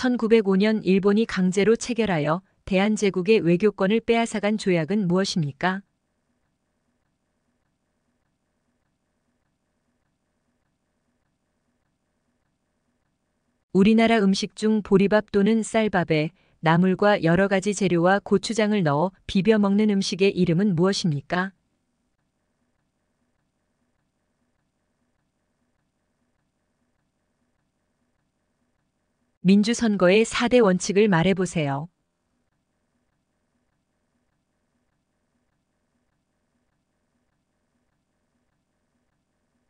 1905년 일본이 강제로 체결하여 대한제국의 외교권을 빼앗아간 조약은 무엇입니까? 우리나라 음식 중 보리밥 또는 쌀밥에 나물과 여러 가지 재료와 고추장을 넣어 비벼 먹는 음식의 이름은 무엇입니까? 민주선거의 4대 원칙을 말해보세요.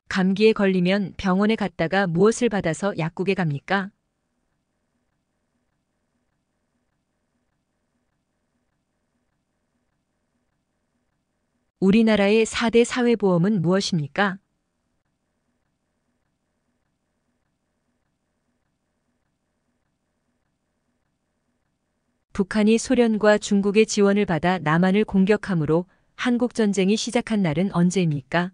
감기에 걸리면 병원에 갔다가 무엇을 받아서 약국에 갑니까? 우리나라의 4대 사회보험은 무엇입니까? 북한이 소련과 중국의 지원을 받아 남한을 공격함으로 한국전쟁이 시작한 날은 언제입니까?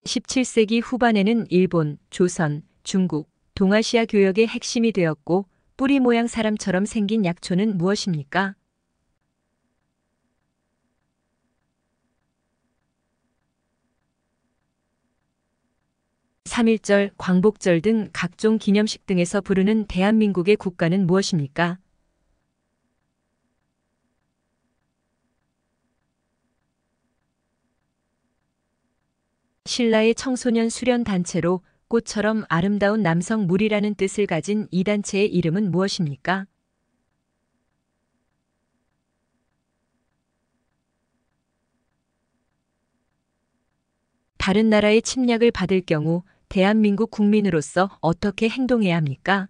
17세기 후반에는 일본, 조선, 중국, 동아시아 교역의 핵심이 되었고 뿌리 모양 사람처럼 생긴 약초는 무엇입니까? 3.1절, 광복절 등 각종 기념식 등에서 부르는 대한민국의 국가는 무엇입니까? 신라의 청소년 수련 단체로 꽃처럼 아름다운 남성 무리라는 뜻을 가진 이 단체의 이름은 무엇입니까? 다른 나라의 침략을 받을 경우 대한민국 국민으로서 어떻게 행동해야 합니까?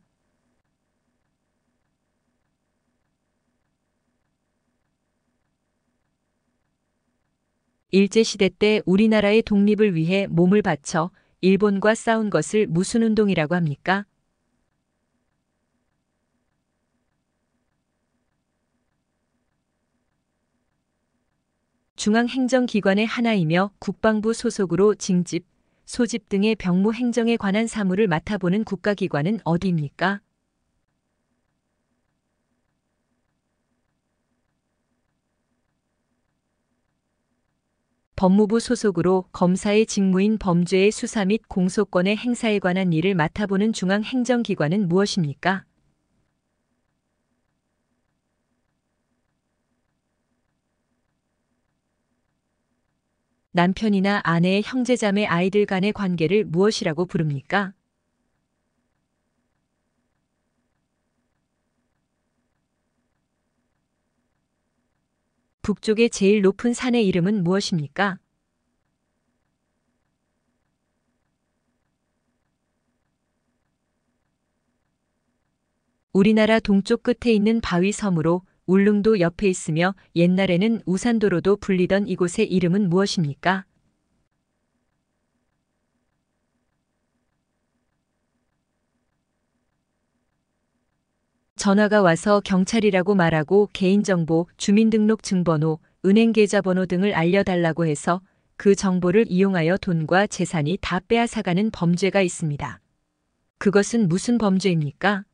일제시대 때 우리나라의 독립을 위해 몸을 바쳐 일본과 싸운 것을 무슨 운동이라고 합니까? 중앙행정기관의 하나이며 국방부 소속으로 징집, 소집 등의 병무 행정에 관한 사무를 맡아보는 국가기관은 어디입니까? 법무부 소속으로 검사의 직무인 범죄의 수사 및 공소권의 행사에 관한 일을 맡아보는 중앙행정기관은 무엇입니까? 남편이나 아내의 형제자매 아이들 간의 관계를 무엇이라고 부릅니까? 북쪽의 제일 높은 산의 이름은 무엇입니까? 우리나라 동쪽 끝에 있는 바위 섬으로 울릉도 옆에 있으며 옛날에는 우산도로도 불리던 이곳의 이름은 무엇입니까? 전화가 와서 경찰이라고 말하고 개인정보, 주민등록증번호, 은행계좌번호 등을 알려달라고 해서 그 정보를 이용하여 돈과 재산이 다 빼앗아가는 범죄가 있습니다. 그것은 무슨 범죄입니까?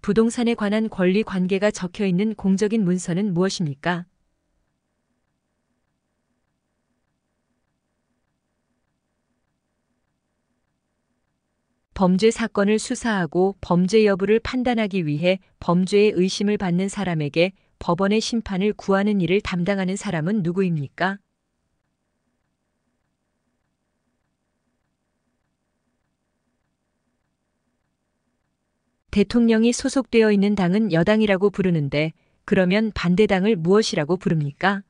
부동산에 관한 권리 관계가 적혀 있는 공적인 문서는 무엇입니까? 범죄 사건을 수사하고 범죄 여부를 판단하기 위해 범죄의 의심을 받는 사람에게 법원의 심판을 구하는 일을 담당하는 사람은 누구입니까? 대통령이 소속되어 있는 당은 여당이라고 부르는데 그러면 반대당을 무엇이라고 부릅니까?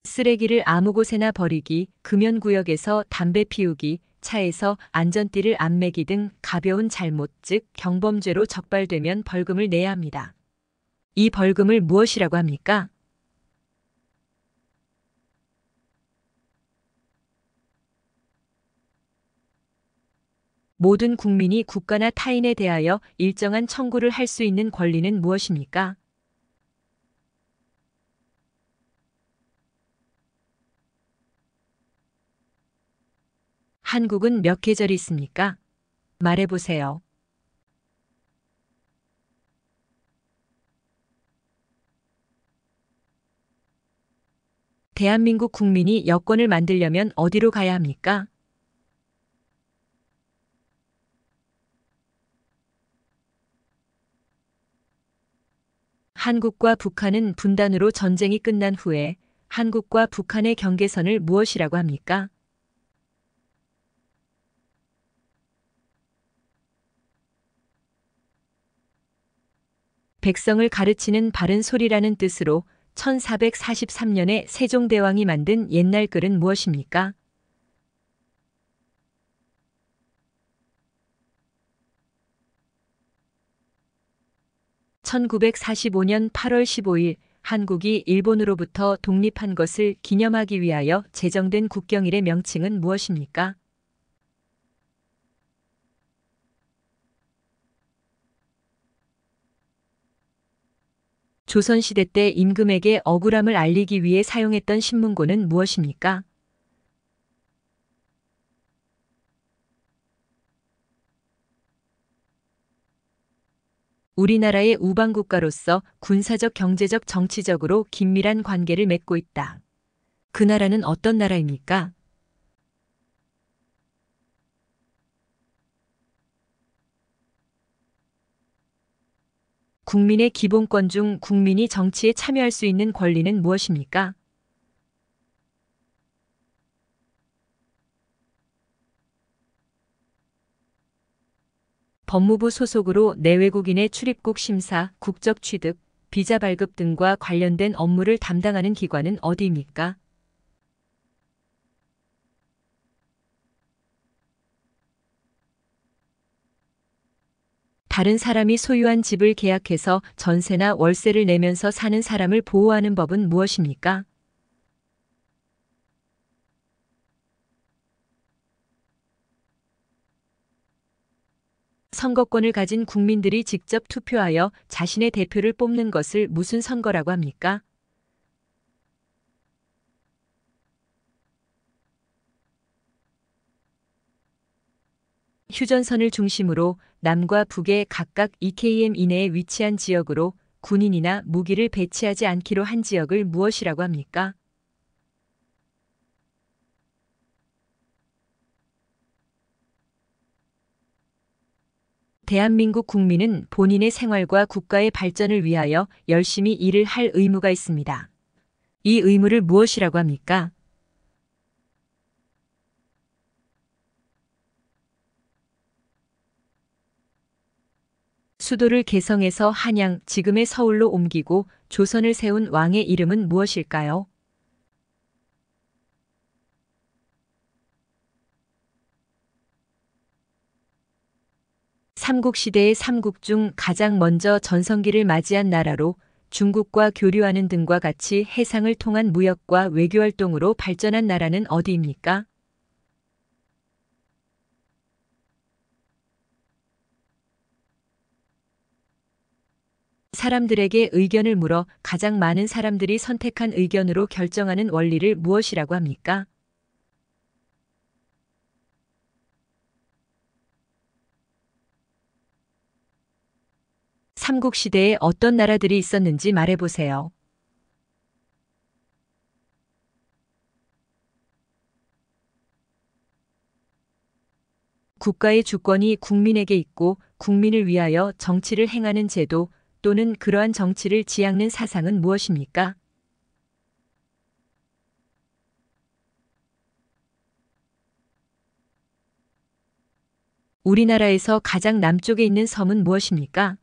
쓰레기를 아무 곳에나 버리기, 금연구역에서 담배 피우기, 차에서 안전띠를 안 매기 등 가벼운 잘못, 즉 경범죄로 적발되면 벌금을 내야 합니다. 이 벌금을 무엇이라고 합니까? 모든 국민이 국가나 타인에 대하여 일정한 청구를 할 수 있는 권리는 무엇입니까? 한국은 몇 계절이 있습니까? 말해보세요. 대한민국 국민이 여권을 만들려면 어디로 가야 합니까? 한국과 북한은 분단으로 전쟁이 끝난 후에 한국과 북한의 경계선을 무엇이라고 합니까? 백성을 가르치는 바른 소리라는 뜻으로 1443년에 세종대왕이 만든 옛날 글은 무엇입니까? 1945년 8월 15일 한국이 일본으로부터 독립한 것을 기념하기 위하여 제정된 국경일의 명칭은 무엇입니까? 조선시대 때 임금에게 억울함을 알리기 위해 사용했던 신문고는 무엇입니까? 우리나라의 우방국가로서 군사적, 경제적, 정치적으로 긴밀한 관계를 맺고 있다. 그 나라는 어떤 나라입니까? 국민의 기본권 중 국민이 정치에 참여할 수 있는 권리는 무엇입니까? 법무부 소속으로 내외국인의 출입국 심사, 국적 취득, 비자 발급 등과 관련된 업무를 담당하는 기관은 어디입니까? 다른 사람이 소유한 집을 계약해서 전세나 월세를 내면서 사는 사람을 보호하는 법은 무엇입니까? 선거권을 가진 국민들이 직접 투표하여 자신의 대표를 뽑는 것을 무슨 선거라고 합니까? 휴전선을 중심으로 남과 북의 각각 2km 이내에 위치한 지역으로 군인이나 무기를 배치하지 않기로 한 지역을 무엇이라고 합니까? 대한민국 국민은 본인의 생활과 국가의 발전을 위하여 열심히 일을 할 의무가 있습니다. 이 의무를 무엇이라고 합니까? 수도를 개성에서 한양, 지금의 서울로 옮기고 조선을 세운 왕의 이름은 무엇일까요? 삼국시대의 삼국 중 가장 먼저 전성기를 맞이한 나라로 중국과 교류하는 등과 같이 해상을 통한 무역과 외교활동으로 발전한 나라는 어디입니까? 사람들에게 의견을 물어 가장 많은 사람들이 선택한 의견으로 결정하는 원리를 무엇이라고 합니까? 삼국시대에 어떤 나라들이 있었는지 말해보세요. 국가의 주권이 국민에게 있고 국민을 위하여 정치를 행하는 제도 또는 그러한 정치를 지향하는 사상은 무엇입니까? 우리나라에서 가장 남쪽에 있는 섬은 무엇입니까?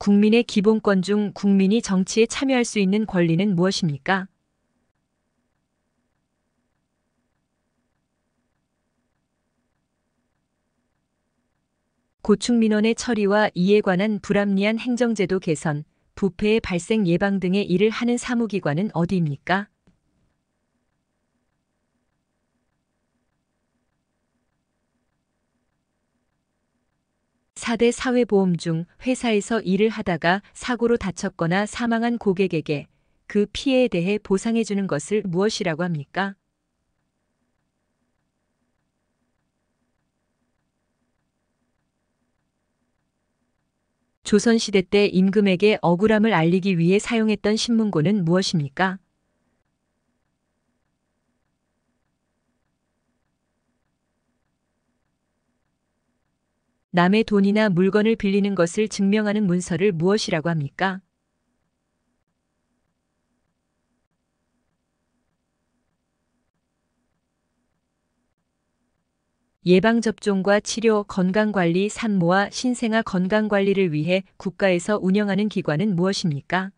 국민의 기본권 중 국민이 정치에 참여할 수 있는 권리는 무엇입니까? 고충 민원의 처리와 이에 관한 불합리한 행정제도 개선, 부패의 발생 예방 등의 일을 하는 사무기관은 어디입니까? 4대 사회보험 중 회사에서 일을 하다가 사고로 다쳤거나 사망한 고객에게 그 피해에 대해 보상해주는 것을 무엇이라고 합니까? 조선시대 때 임금에게 억울함을 알리기 위해 사용했던 신문고는 무엇입니까? 남의 돈이나 물건을 빌리는 것을 증명하는 문서를 무엇이라고 합니까? 예방접종과 치료, 건강관리, 산모와 신생아 건강관리를 위해 국가에서 운영하는 기관은 무엇입니까?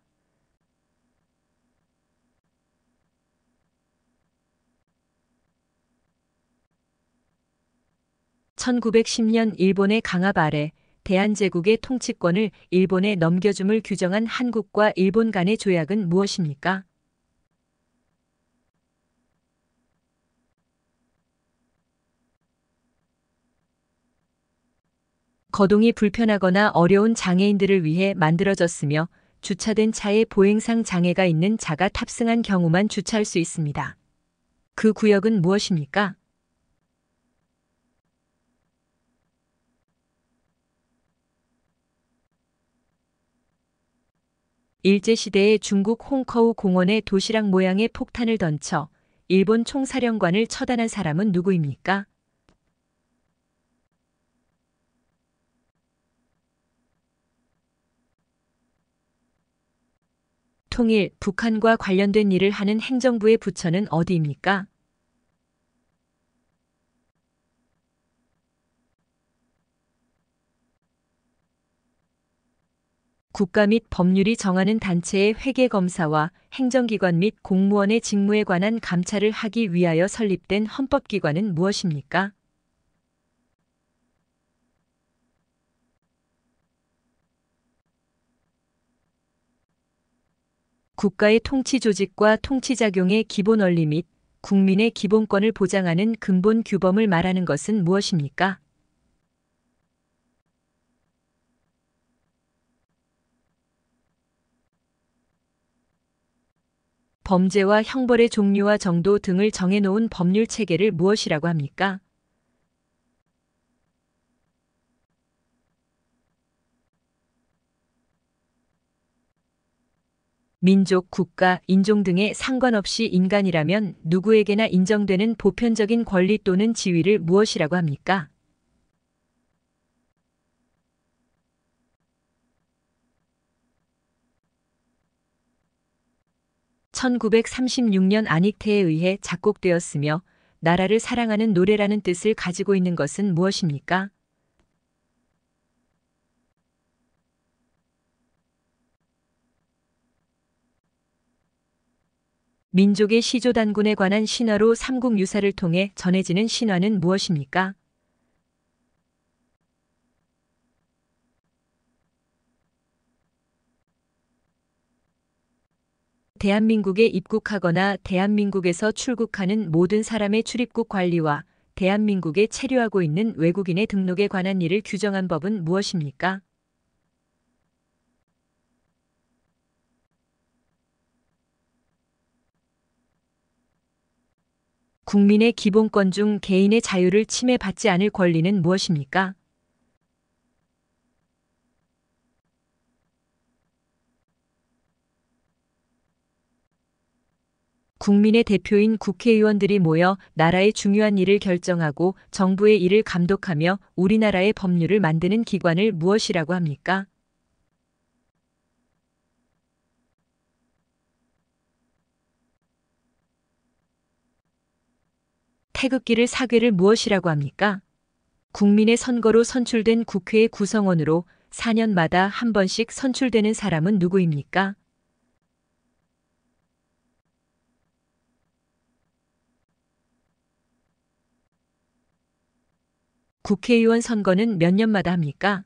(1910년) 일본의 강압 아래 대한제국의 통치권을 일본에 넘겨줌을 규정한 한국과 일본 간의 조약은 무엇입니까? 거동이 불편하거나 어려운 장애인들을 위해 만들어졌으며 주차된 차에 보행상 장애가 있는 자가 탑승한 경우만 주차할 수 있습니다. 그 구역은 무엇입니까? 일제시대에 중국 홍커우 공원에 도시락 모양의 폭탄을 던져 일본 총사령관을 처단한 사람은 누구입니까? 통일, 북한과 관련된 일을 하는 행정부의 부처는 어디입니까? 국가 및 법률이 정하는 단체의 회계검사와 행정기관 및 공무원의 직무에 관한 감찰을 하기 위하여 설립된 헌법기관은 무엇입니까? 국가의 통치 조직과 통치작용의 기본 원리 및 국민의 기본권을 보장하는 근본 규범을 말하는 것은 무엇입니까? 범죄와 형벌의 종류와 정도 등을 정해놓은 법률 체계를 무엇이라고 합니까? 민족, 국가, 인종 등에 상관없이 인간이라면 누구에게나 인정되는 보편적인 권리 또는 지위를 무엇이라고 합니까? (1936년) 안익태에 의해 작곡되었으며 나라를 사랑하는 노래라는 뜻을 가지고 있는 것은 무엇입니까? 민족의 시조단군에 관한 신화로 삼국유사를 통해 전해지는 신화는 무엇입니까? 대한민국에 입국하거나 대한민국에서 출국하는 모든 사람의 출입국 관리와 대한민국에 체류하고 있는 외국인의 등록에 관한 일을 규정한 법은 무엇입니까? 국민의 기본권 중 개인의 자유를 침해받지 않을 권리는 무엇입니까? 국민의 대표인 국회의원들이 모여 나라의 중요한 일을 결정하고 정부의 일을 감독하며 우리나라의 법률을 만드는 기관을 무엇이라고 합니까? 태극기를 사괴를 무엇이라고 합니까? 국민의 선거로 선출된 국회의 구성원으로 4년마다 한 번씩 선출되는 사람은 누구입니까? 국회의원 선거는 몇 년마다 합니까?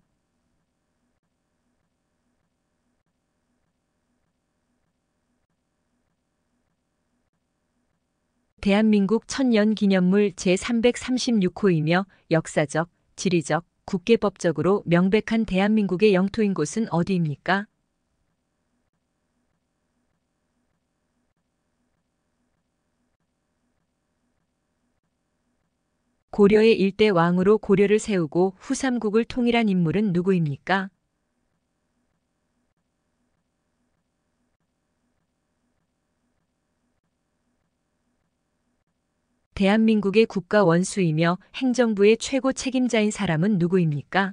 대한민국 천년기념물 제336호이며 역사적, 지리적, 국계법적으로 명백한 대한민국의 영토인 곳은 어디입니까? 고려의 일대 왕으로 고려를 세우고 후삼국을 통일한 인물은 누구입니까? 대한민국의 국가 원수이며 행정부의 최고 책임자인 사람은 누구입니까?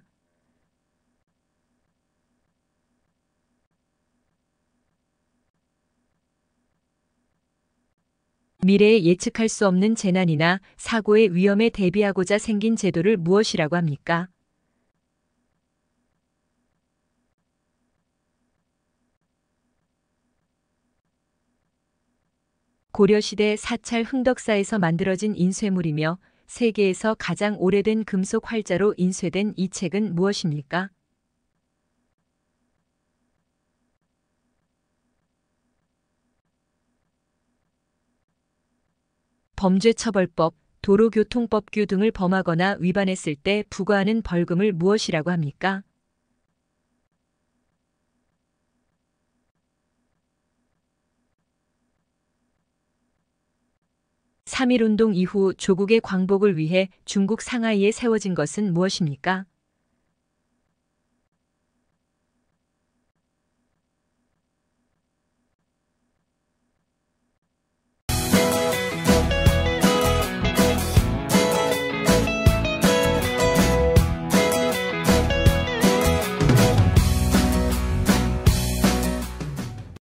미래에 예측할 수 없는 재난이나 사고의 위험에 대비하고자 생긴 제도를 무엇이라고 합니까? 고려시대 사찰 흥덕사에서 만들어진 인쇄물이며 세계에서 가장 오래된 금속 활자로 인쇄된 이 책은 무엇입니까? '범죄처벌법, 도로교통법규 등을 범하거나 위반했을 때 부과하는 벌금을 무엇이라고 합니까? 3.1운동 이후 조국의 광복을 위해 중국 상하이에 세워진 것은 무엇입니까?